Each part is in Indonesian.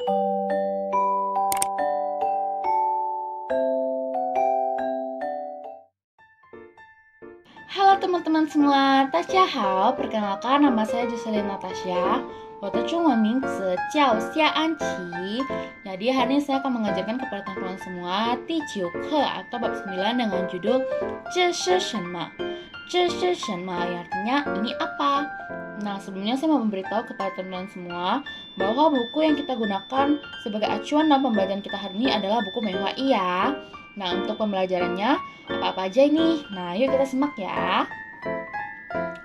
Halo teman-teman semua, Tasya hao. Perkenalkan, nama saya Jocelyn Natasha. 我的中文名字叫夏安琪. Jadi hari ini saya akan mengajarkan kepada teman-teman semua di 9 课 atau bab 9 dengan judul 这是什么?这是什么 yang artinya ini apa. Nah, sebelumnya saya mau memberitahu kepada teman-teman semua bahwa buku yang kita gunakan sebagai acuan dalam pembelajaran kita hari ini adalah buku Mehua I ya. Nah, untuk pembelajarannya apa-apa aja ini? Nah, yuk kita simak ya.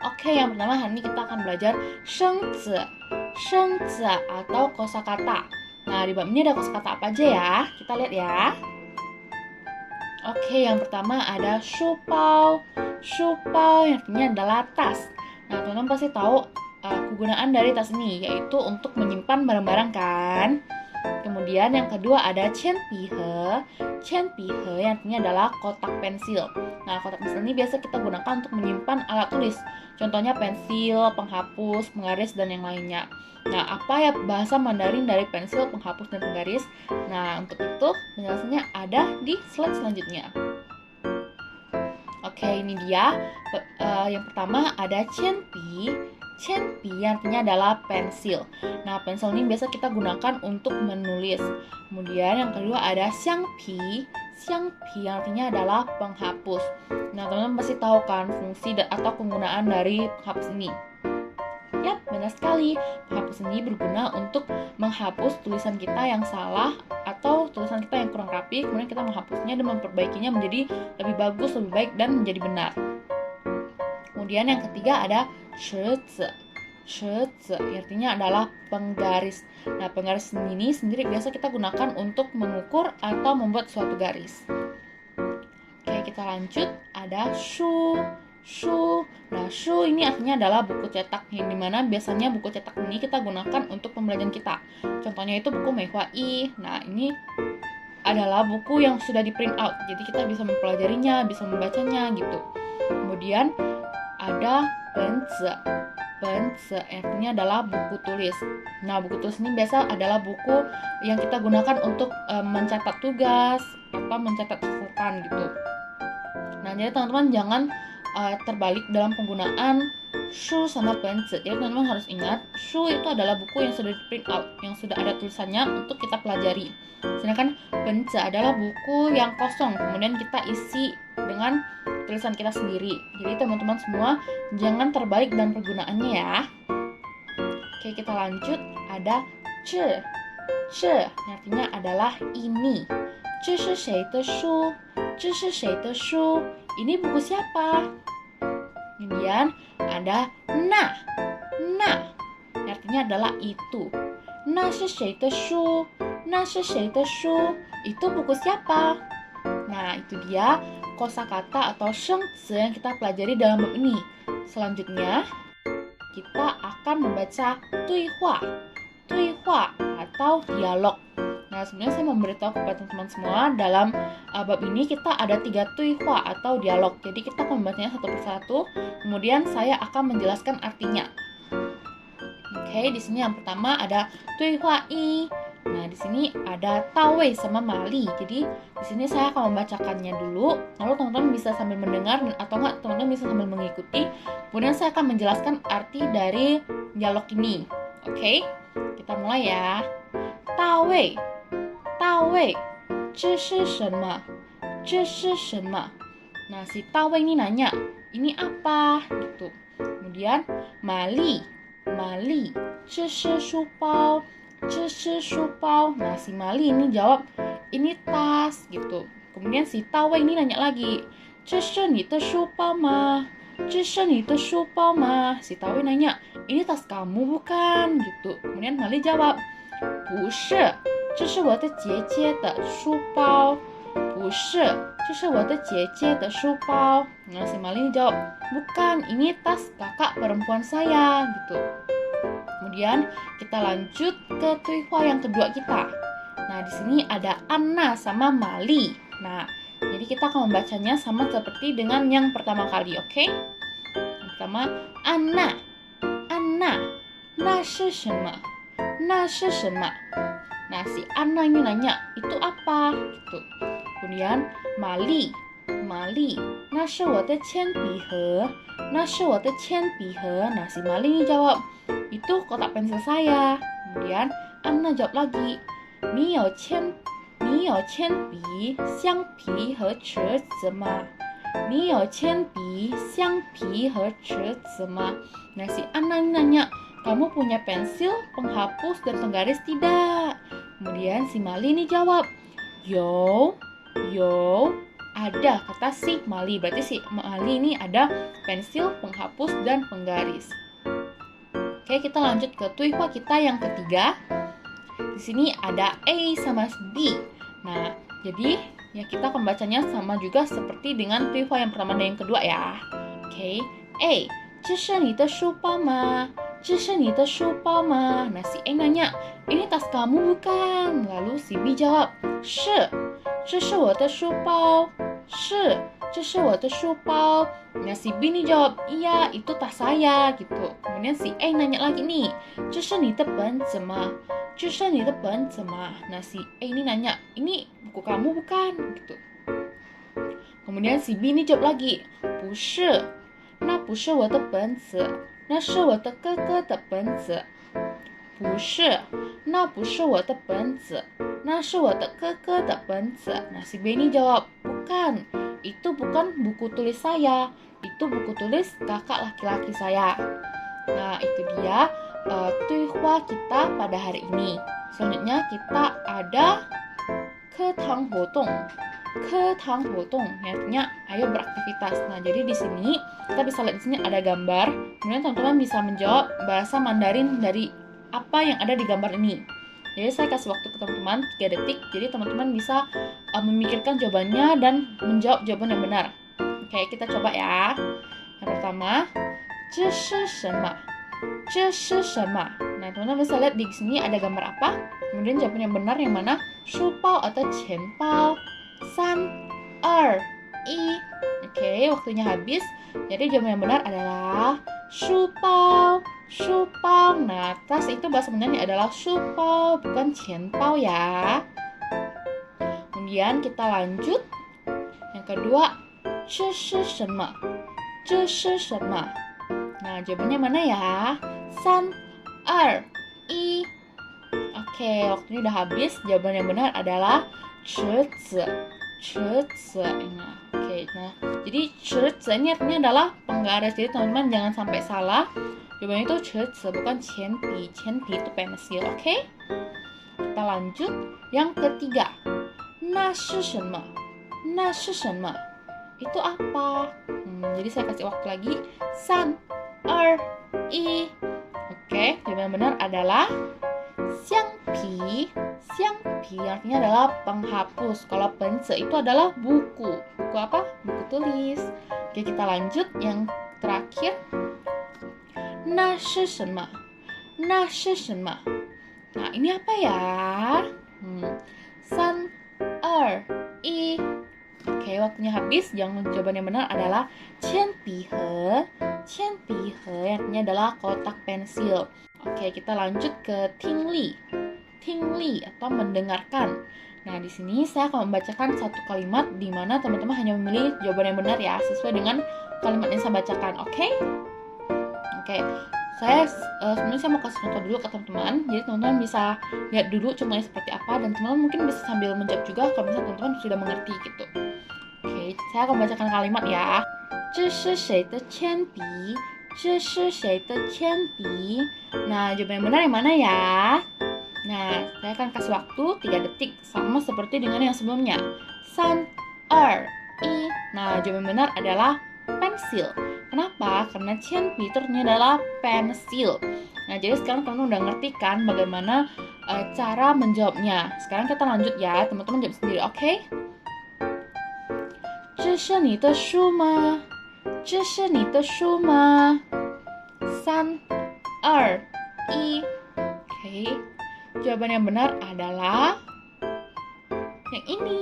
Oke, yang pertama hari ini kita akan belajar shengzi. Shengzi atau kosakata. Nah, di bab ini ada kosakata apa aja ya? Kita lihat ya. Oke, yang pertama ada shupao. Shupao yang artinya adalah tas. Nah, teman-teman pasti tahu kegunaan dari tas ini, yaitu untuk menyimpan barang-barang kan? Kemudian yang kedua ada qianpihe. Qianpihe yang artinya adalah kotak pensil. Nah, kotak pensil ini biasa kita gunakan untuk menyimpan alat tulis. Contohnya pensil, penghapus, penggaris, dan yang lainnya. Nah, apa ya bahasa Mandarin dari pensil, penghapus, dan penggaris? Nah, untuk itu penjelasannya ada di slide selanjutnya. Oke, ini dia. Yang pertama ada qianpi. Qianpi yang artinya adalah pensil. Nah, pensil ini biasa kita gunakan untuk menulis. Kemudian yang kedua ada xiangpi. Xiangpi yang artinya adalah penghapus. Nah, teman-teman pasti tahu kan fungsi atau penggunaan dari penghapus ini. Yap, benar sekali. Penghapus ini berguna untuk menghapus tulisan kita yang salah atau tulisan kita yang kurang rapi. Kemudian kita menghapusnya dan memperbaikinya menjadi lebih bagus, lebih baik, dan menjadi benar. Kemudian yang ketiga ada shizi. Shizi artinya adalah penggaris. Nah, penggaris ini sendiri biasa kita gunakan untuk mengukur atau membuat suatu garis. Oke, kita lanjut. Ada shu. Shu. Nah, shu ini artinya adalah buku cetak, yang dimana biasanya buku cetak ini kita gunakan untuk pembelajaran kita. Contohnya itu buku Mehua I. Nah, ini adalah buku yang sudah di print out, jadi kita bisa mempelajarinya, bisa membacanya gitu. Kemudian ada benzi. Benzi artinya adalah buku tulis. Nah, buku tulis ini biasa adalah buku yang kita gunakan untuk mencatat tugas atau mencatat catatan gitu. Nah, jadi teman-teman jangan terbalik dalam penggunaan shu sama benzi. Jadi teman-teman harus ingat, shu itu adalah buku yang sudah di print out, yang sudah ada tulisannya untuk kita pelajari. Sedangkan benzi adalah buku yang kosong, kemudian kita isi dengan tulisan kita sendiri. Jadi teman-teman semua jangan terbalik dalam penggunaannya ya. Oke, kita lanjut. Ada ce. Ce artinya adalah ini. 这是谁的书? 这是谁的书? Ini buku siapa? Kemudian ada na. Na artinya adalah itu. 那是谁的书? 那是谁的书? Itu buku siapa? Nah, itu dia kosakata atau shengzi yang kita pelajari dalam bab ini. Selanjutnya, kita akan membaca tuihua. Tuihua atau dialog. Nah, sebenarnya saya memberitahu kepada teman-teman semua dalam bab ini kita ada 3 tuihua atau dialog. Jadi kita akan membacanya satu persatu. Kemudian saya akan menjelaskan artinya. Oke, di sini yang pertama ada tuihua I. Nah, di sini ada Tawei sama Mali. Jadi di sini saya akan membacakannya dulu. Lalu teman-teman bisa sambil mendengar atau enggak teman-teman bisa sambil mengikuti. Kemudian saya akan menjelaskan arti dari dialog ini. Oke, kita mulai ya. Tawei. Tawei, 这是什么? 这是什么? Nah, si Tawei ini nanya, ini apa? Gitu. Kemudian Mali. Mali, 这是书包. 这是书包. Nah, si Mali ini jawab, ini tas gitu. Kemudian si Tawei ini nanya lagi, 这是你的书包吗? 这是你的书包吗? Si Tawei nanya, ini tas kamu bukan? Gitu. Kemudian Mali jawab, 不是. 这是我的姐姐的书包. 不是，这是我的姐姐的书包. Nah, si Mali jawab, bukan, ini tas kakak perempuan saya gitu. Kemudian kita lanjut ke tuihua yang kedua kita. Nah, di sini ada Anna sama Mali. Nah, jadi kita akan membacanya sama seperti dengan yang pertama kali, oke? Yang pertama, Anna. Anna, 那是什么? 那是什么? Nah, si Anna ini nanya, itu apa? Gitu. Kemudian, Mali, Mali, 那是我的铅笔盒，那是我的铅笔盒. Nah, si Mali ini jawab, itu kotak pensil saya. Kemudian, Anna jawab lagi, 你有铅笔、橡皮和尺子吗？你有铅笔、橡皮和尺子吗? Nah, si Anna nanya, kamu punya pensil, penghapus, dan penggaris tidak? Kemudian si Mali ini jawab, yo, ada, kata si Mali. Berarti si Mali ini ada pensil, penghapus, dan penggaris. Oke, kita lanjut ke tuihwa kita yang ketiga. Di sini ada A sama B. Nah, jadi ya kita pembacanya sama juga seperti dengan tuihwa yang pertama dan yang kedua ya. Oke, A, 这是你的书包吗？这是你的书包吗? Nah, si A nanya, ini tas kamu bukan? Lalu si B jawab, 是，这是我的书包。是，这是我的书包。Nah, si B nih jawab, iya, itu tas saya, gitu. Kemudian si A nanya lagi nih, 这是你的本子吗？这是你的本子吗? Nah, si A ini nanya, ini buku kamu bukan? Gitu. Kemudian si B ini jawab lagi, 不是，那不是我的本子，那是我的哥哥的本子。不是，那不是我的本子，那是我的哥哥的本子. Nah, si B ini jawab, bukan, itu bukan buku tulis saya, itu buku tulis kakak laki-laki saya. Nah, itu dia tuihwa kita pada hari ini. Selanjutnya kita ada ketang hodong. Ketang hodong, artinya ayo beraktivitas. Nah, jadi di sini kita bisa lihat di sini ada gambar. Kemudian teman-teman bisa menjawab bahasa Mandarin dari apa yang ada di gambar ini. Jadi saya kasih waktu ke teman-teman 3 detik. Jadi teman-teman bisa memikirkan jawabannya dan menjawab jawaban yang benar. Oke, kita coba ya. Yang pertama, 这是什么？这是什么? Nah, teman-teman bisa lihat di sini ada gambar apa. Kemudian jawaban yang benar yang mana? 书包 atau 钱包. 3, 2, 1. Oke, waktunya habis. Jadi jawaban yang benar adalah 书包. 书包. Nah, tas itu bahasa Mandarin adalah 书包, bukan 钱包 ya. Kemudian kita lanjut. Yang kedua, 这是什么？这是什么? Nah, jawabannya mana ya? 3, 2, 1. Oke, waktunya udah habis. Jawaban yang benar adalah 池子. Nah, oke. Nah, jadi 池子ini artinya adalah penggaris. Jadi teman-teman jangan sampai salah. Jawabannya itu 池子, bukan 铅笔. 铅笔itu pensil, oke? Kita lanjut. Yang ketiga, 那是什么？那是什么? Itu apa? Jadi saya kasih waktu lagi. 3, 2, 1. Oke, jawaban yang benar adalah 橡皮. 橡皮artinya adalah penghapus. Kalau pensil itu adalah buku. Buku apa? Buku tulis. Oke, kita lanjut. Yang terakhir. 那是什么？那是什么? Nah, ini apa ya? 3, 2, 1. Oke, waktunya habis. Jawaban yang benar adalah 铅笔盒. 铅笔盒artinya adalah kotak pensil. Oke, kita lanjut ke tingli. Tingli atau mendengarkan. Nah, di sini saya akan membacakan satu kalimat di mana teman-teman hanya memilih jawaban yang benar ya, sesuai dengan kalimat yang saya bacakan. Oke? Oke. Sebenarnya saya mau kasih contoh dulu ke teman-teman. Jadi teman-teman bisa lihat dulu contohnya seperti apa dan teman-teman mungkin bisa sambil menjawab juga kalau misalnya teman-teman sudah mengerti gitu. Oke, saya akan membacakan kalimat ya. 这是谁的铅笔? 这是谁的铅笔? Nah, jawaban yang benar yang mana ya? Nah, saya akan kasih waktu 3 detik sama seperti dengan yang sebelumnya. 3, 2, 1. Nah, jawaban yang benar adalah pensil. Kenapa? Karena 铅笔 itu artinya adalah pensil. Nah, jadi sekarang teman-teman udah ngerti kan bagaimana cara menjawabnya. Sekarang kita lanjut ya, teman-teman jawab sendiri, oke? 这是你的书吗？这是你的书吗？3, 2, 1. Oke. Jawaban yang benar adalah yang ini.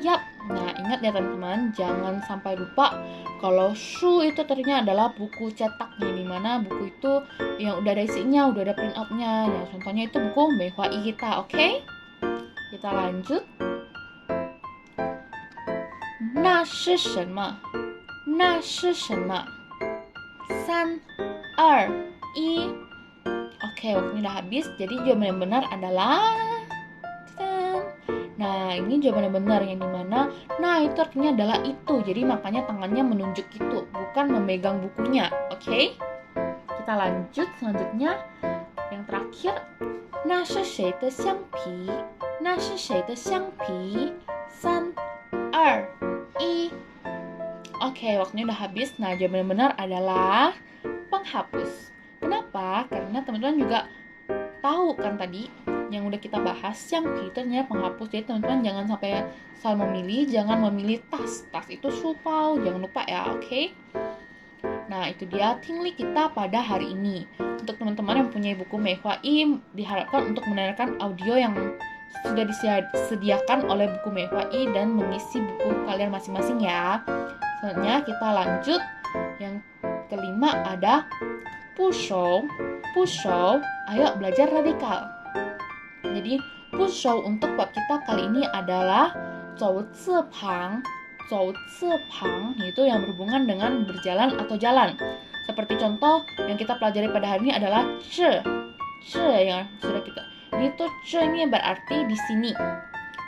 Yap. Nah, ingat ya teman-teman, jangan sampai lupa kalau shu itu artinya adalah buku cetaknya, di mana buku itu yang udah ada isinya, udah ada print out-nya. Ya, contohnya itu buku Mehua kita, oke? Kita lanjut. 那是什么？那是什么？3, 2, 1. Oke, waktunya udah habis. Jadi jawaban yang benar adalah nah, ini jawaban yang benar yang dimana nah itu artinya adalah itu. Jadi makanya tangannya menunjuk itu, bukan memegang bukunya. Oke? Kita lanjut selanjutnya. Yang terakhir, 那是谁的橡皮？那是谁的橡皮？3, 2, 1. Oke, waktunya udah habis. Nah, jawaban yang benar adalah penghapus. Kenapa? Karena teman-teman juga tahu kan tadi yang udah kita bahas, yang itu ternyata penghapus. Jadi teman-teman jangan sampai salah memilih, jangan memilih tas. Tas itu supau, jangan lupa ya, oke? Nah, itu dia tingli kita pada hari ini. Untuk teman-teman yang punya buku Meihua-i, diharapkan untuk mendengarkan audio yang sudah disediakan oleh buku Meihua-i dan mengisi buku kalian masing-masing ya. Selanjutnya kita lanjut. Yang kelima ada pushou. Pushou, ayo belajar radikal. Jadi pushou untuk bab kita kali ini adalah zhou zi pang. Zhou zi pang yaitu yang berhubungan dengan berjalan atau jalan. Seperti contoh yang kita pelajari pada hari ini adalah zhi. Zhi yang sudah kita. Itu zhi ini berarti di sini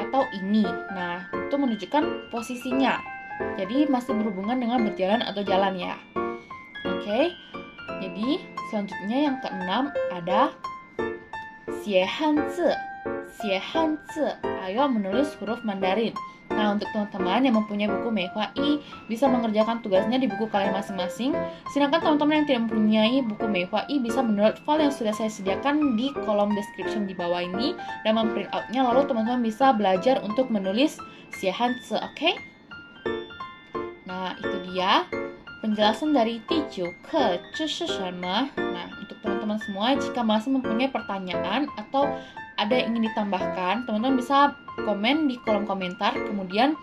atau ini. Nah, itu menunjukkan posisinya. Jadi masih berhubungan dengan berjalan atau jalan ya. Oke. Jadi selanjutnya yang keenam ada xie hanzi. Xie hanzi, ayo menulis huruf Mandarin. Nah, untuk teman-teman yang mempunyai buku Meihua-i bisa mengerjakan tugasnya di buku kalian masing-masing. Sedangkan teman-teman yang tidak mempunyai buku Meihua-i bisa mendownload file yang sudah saya sediakan di kolom description di bawah ini dan memprint out-nya, lalu teman-teman bisa belajar untuk menulis xie hanzi, oke? Nah, itu dia penjelasan dari Tiju ke Cishishama. Nah, untuk teman-teman semua, jika masih mempunyai pertanyaan atau ada yang ingin ditambahkan, teman-teman bisa komen di kolom komentar. Kemudian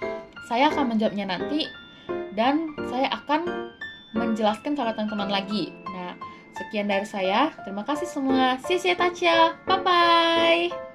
saya akan menjawabnya nanti dan saya akan menjelaskan kepada teman-teman lagi. Nah, sekian dari saya. Terima kasih semua. Xie xie dacia. Bye bye.